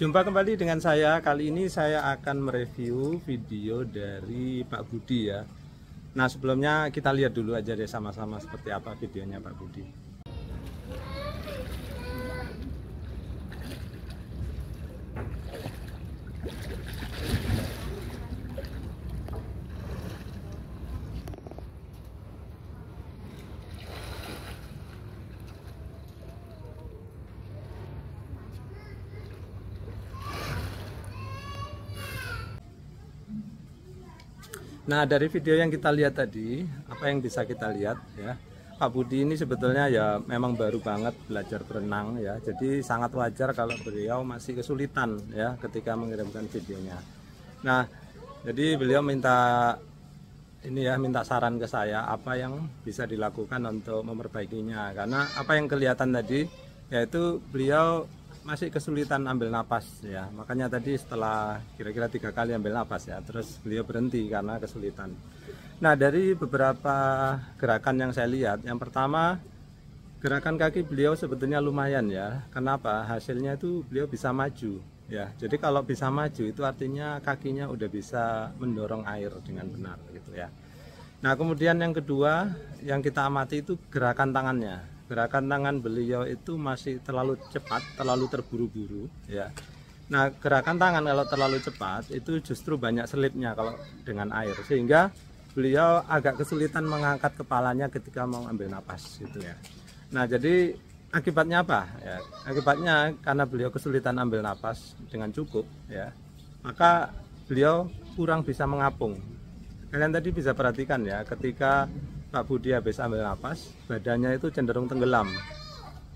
Jumpa kembali dengan saya. Kali ini saya akan mereview video dari Pak Budi ya. Nah, sebelumnya kita lihat dulu aja deh sama-sama seperti apa videonya Pak Budi. Nah, dari video yang kita lihat tadi, apa yang bisa kita lihat ya, Pak Budi ini sebetulnya ya memang baru banget belajar berenang ya. Jadi sangat wajar kalau beliau masih kesulitan ya ketika mengirimkan videonya. Nah, jadi beliau minta saran ke saya apa yang bisa dilakukan untuk memperbaikinya. Karena apa yang kelihatan tadi yaitu beliau masih kesulitan ambil napas ya, makanya tadi setelah kira-kira 3 kali ambil napas ya, terus beliau berhenti karena kesulitan. Nah, dari beberapa gerakan yang saya lihat, yang pertama gerakan kaki beliau sebetulnya lumayan ya. Kenapa? Hasilnya itu beliau bisa maju ya. Jadi kalau bisa maju itu artinya kakinya udah bisa mendorong air dengan benar gitu ya. Nah, kemudian yang kedua yang kita amati itu gerakan tangannya. Gerakan tangan beliau itu masih terlalu cepat, terlalu terburu-buru ya. Nah, gerakan tangan kalau terlalu cepat itu justru banyak selipnya kalau dengan air, sehingga beliau agak kesulitan mengangkat kepalanya ketika mau ambil napas gitu ya. Nah, jadi akibatnya apa ya? Akibatnya karena beliau kesulitan ambil napas dengan cukup ya, maka beliau kurang bisa mengapung. Kalian tadi bisa perhatikan ya, ketika Pak Budi habis ambil napas, badannya itu cenderung tenggelam.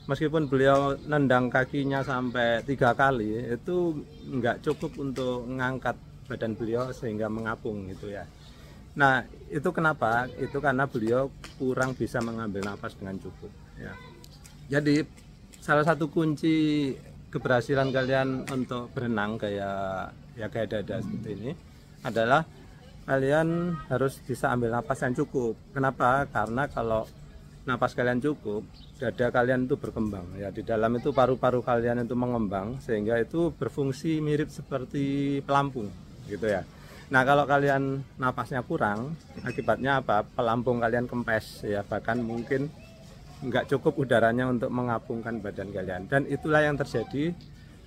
Meskipun beliau nendang kakinya sampai 3 kali, itu nggak cukup untuk mengangkat badan beliau sehingga mengapung gitu ya. Nah, itu kenapa? Itu karena beliau kurang bisa mengambil napas dengan cukup ya. Jadi salah satu kunci keberhasilan kalian untuk berenang kayak dada seperti ini adalah kalian harus bisa ambil napas yang cukup. Kenapa? Karena kalau napas kalian cukup, dada kalian itu berkembang ya. Di dalam itu paru-paru kalian itu mengembang sehingga itu berfungsi mirip seperti pelampung gitu ya. Nah, kalau kalian napasnya kurang, akibatnya apa? Pelampung kalian kempes ya, bahkan mungkin nggak cukup udaranya untuk mengapungkan badan kalian. Dan itulah yang terjadi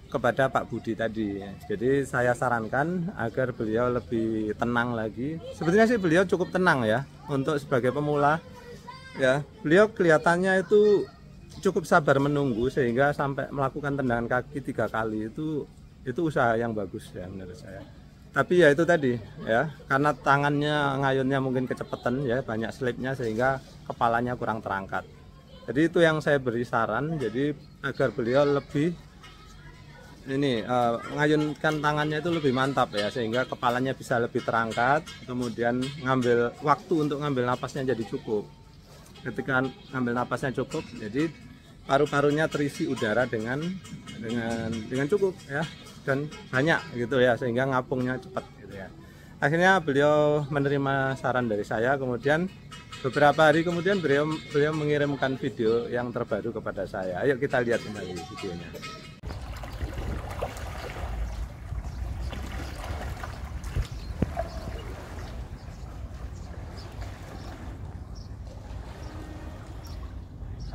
kepada Pak Budi tadi. Jadi saya sarankan agar beliau lebih tenang lagi. Sebetulnya sih beliau cukup tenang ya untuk sebagai pemula ya. Beliau kelihatannya itu cukup sabar menunggu sehingga sampai melakukan tendangan kaki 3 kali itu usaha yang bagus ya menurut saya. Tapi ya itu tadi ya, karena tangannya ngayunnya mungkin kecepatan ya, banyak slipnya sehingga kepalanya kurang terangkat. Jadi itu yang saya beri saran, jadi agar beliau lebih ngayunkan tangannya itu lebih mantap ya, sehingga kepalanya bisa lebih terangkat, kemudian ngambil waktu untuk ngambil napasnya jadi cukup. Ketika ngambil napasnya cukup, jadi paru-parunya terisi udara dengan cukup ya, dan banyak gitu ya, sehingga ngapungnya cepat gitu ya. Akhirnya beliau menerima saran dari saya, kemudian beberapa hari kemudian beliau mengirimkan video yang terbaru kepada saya. Ayo kita lihat kembali videonya.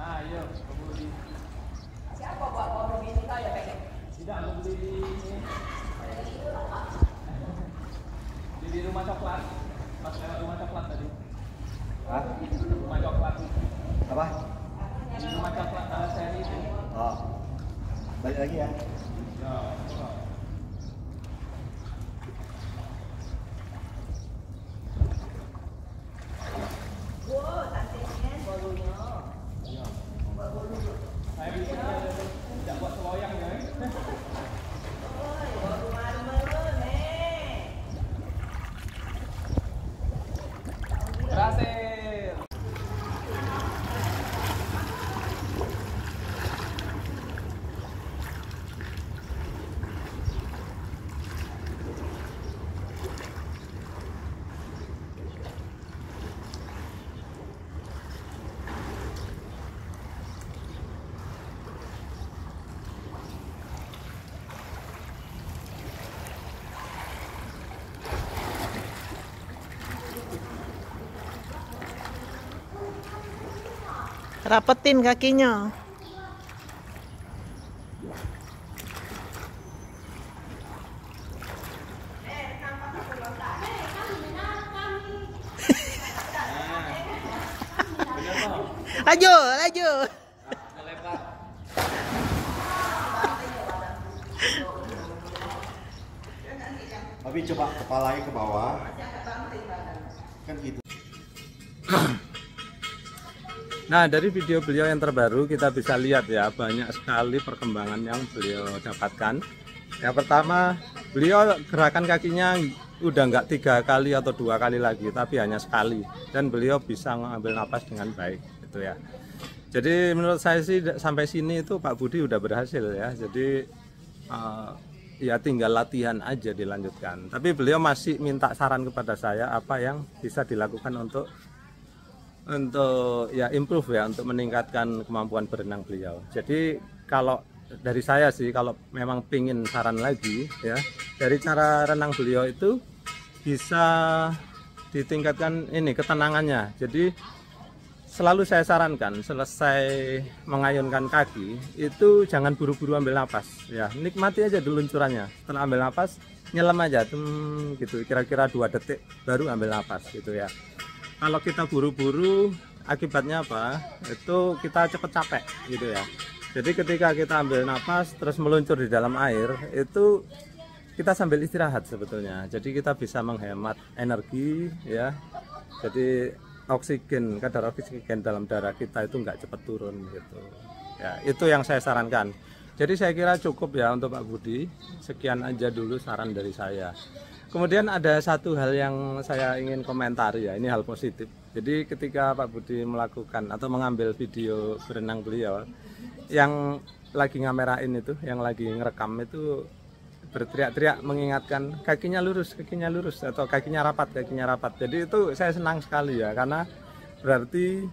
Ayo, Budi. Siapa buat Budi ini ya Pak? Tidak, aku beli di rumah coklat. Mas lewat rumah coklat tadi. Hah? Rumah coklat. Apa? Di rumah coklat ada seri itu. Oh. Balik lagi ya. Ya. Wow, cantiknya bolunya. Iya. Saya bisa tidak buat seloyang ya. Oi, bolu marmer nih. Berhasil. Rapetin kakinya. Laju, laju. Tapi coba kepalanya ke bawah. Kan gitu. Nah, dari video beliau yang terbaru kita bisa lihat ya, banyak sekali perkembangan yang beliau dapatkan. Yang pertama, beliau gerakan kakinya udah nggak 3 kali atau 2 kali lagi, tapi hanya sekali, dan beliau bisa mengambil napas dengan baik, gitu ya. Jadi menurut saya sih sampai sini itu Pak Budi udah berhasil ya. Jadi ya tinggal latihan aja dilanjutkan. Tapi beliau masih minta saran kepada saya apa yang bisa dilakukan untuk ya improve ya, untuk meningkatkan kemampuan berenang beliau. Jadi kalau dari saya sih, kalau memang pingin saran lagi ya, dari cara renang beliau itu bisa ditingkatkan ini ketenangannya. Jadi selalu saya sarankan selesai mengayunkan kaki itu jangan buru-buru ambil napas ya, nikmati aja dulu luncurannya. Setelah ambil napas nyelam aja gitu, kira-kira 2 detik baru ambil napas gitu ya. Kalau kita buru-buru akibatnya apa? Itu kita cepet capek gitu ya. Jadi ketika kita ambil napas terus meluncur di dalam air, itu kita sambil istirahat sebetulnya. Jadi kita bisa menghemat energi ya. Jadi oksigen, kadar oksigen dalam darah kita itu nggak cepat turun gitu. Ya, itu yang saya sarankan. Jadi saya kira cukup ya untuk Pak Budi. Sekian aja dulu saran dari saya. Kemudian ada satu hal yang saya ingin komentari ya, ini hal positif. Jadi ketika Pak Budi melakukan atau mengambil video berenang beliau, yang lagi ngamerain itu, yang lagi ngerekam itu berteriak-teriak mengingatkan kakinya lurus atau kakinya rapat. Jadi itu saya senang sekali ya, karena berarti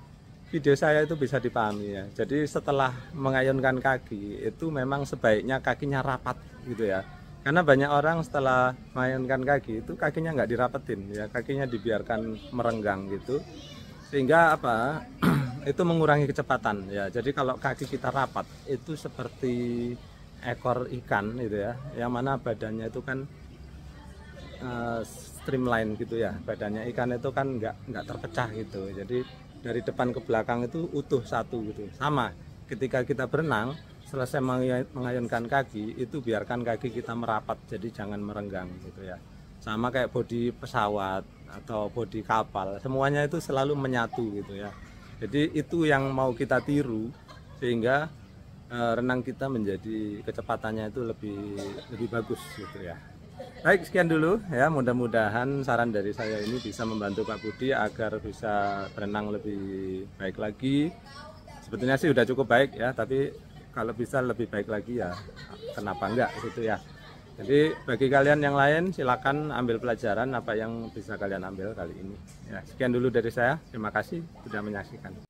video saya itu bisa dipahami ya. Jadi setelah mengayunkan kaki itu memang sebaiknya kakinya rapat gitu ya. Karena banyak orang setelah mengayunkan kaki itu kakinya nggak dirapetin ya, kakinya dibiarkan merenggang gitu, sehingga apa itu mengurangi kecepatan ya. Jadi kalau kaki kita rapat itu seperti ekor ikan gitu ya, yang mana badannya itu kan streamline gitu ya, badannya ikan itu kan nggak terpecah gitu. Jadi dari depan ke belakang itu utuh satu gitu. Sama ketika kita berenang, selesai mengayunkan kaki itu biarkan kaki kita merapat, jadi jangan merenggang gitu ya. Sama kayak bodi pesawat atau bodi kapal, semuanya itu selalu menyatu gitu ya. Jadi itu yang mau kita tiru, sehingga renang kita menjadi kecepatannya itu lebih bagus gitu ya. Baik, sekian dulu ya, mudah-mudahan saran dari saya ini bisa membantu Pak Budi agar bisa berenang lebih baik lagi. Sebetulnya sih udah cukup baik ya, tapi kalau bisa lebih baik lagi ya kenapa enggak gitu ya. Jadi bagi kalian yang lain silakan ambil pelajaran apa yang bisa kalian ambil kali ini ya. Sekian dulu dari saya, terima kasih sudah menyaksikan.